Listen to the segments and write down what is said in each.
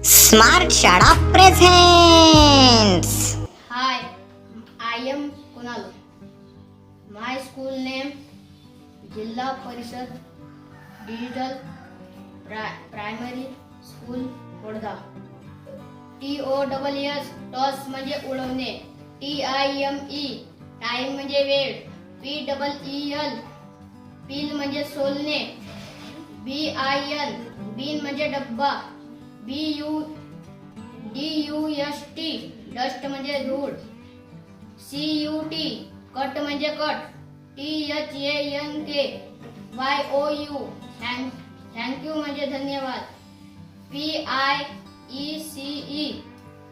Smart शाळा presents. Hi, I am Kunal. My school name Jilla Parishad Digital Primary School Kodda. TOSS toss म्हणजे उडवणे. TIME time म्हणजे वेळ. PEEL peel म्हणजे सोलणे. BIN bin म्हणजे डब्बा. DUST डस्ट म्हणजे धूळ. CUT कट म्हणजे कट. THANK YOU थँक्यू म्हणजे धन्यवाद. PIECE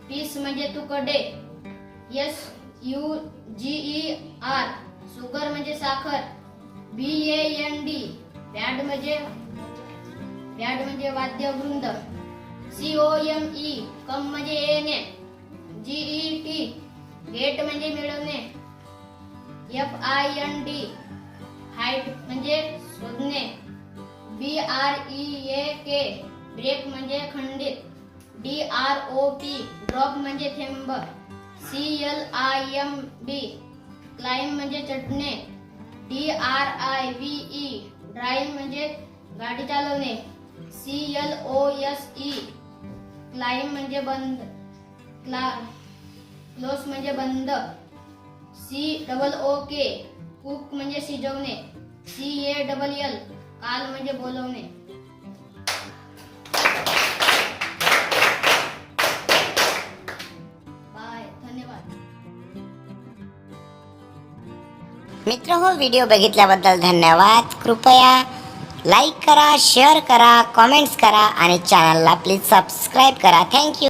पीस म्हणजे तुकडे. SUGER सुगर म्हणजे साखर. BAND बँड म्हणजे वाद्यवृंद. COME कम म्हणजे येणे. GET गेट म्हणजे मिळवणे. FIND हाईट म्हणजे शोधणे. BREAK ब्रेक म्हणजे खंडित. DROP ड्रॉप म्हणजे थेंब. CLIMB क्लाइंब म्हणजे चढणे. DRIVE ड्राईव्ह म्हणजे गाडी चालवणे. CLOSE क्लाइंब म्हणजे बंद. क्लोज म्हणजे बंद. COOK कुक म्हणजे शिजवणे. CALL काल म्हणजे बोलवणे. बाय, धन्यवाद. मित्र हो, व्हिडिओ बघितल्याबद्दल धन्यवाद. कृपया लाईक करा, शेअर करा, कमेंट्स करा आणि चॅनलला प्लीज सबस्क्राईब करा. थँक्यू.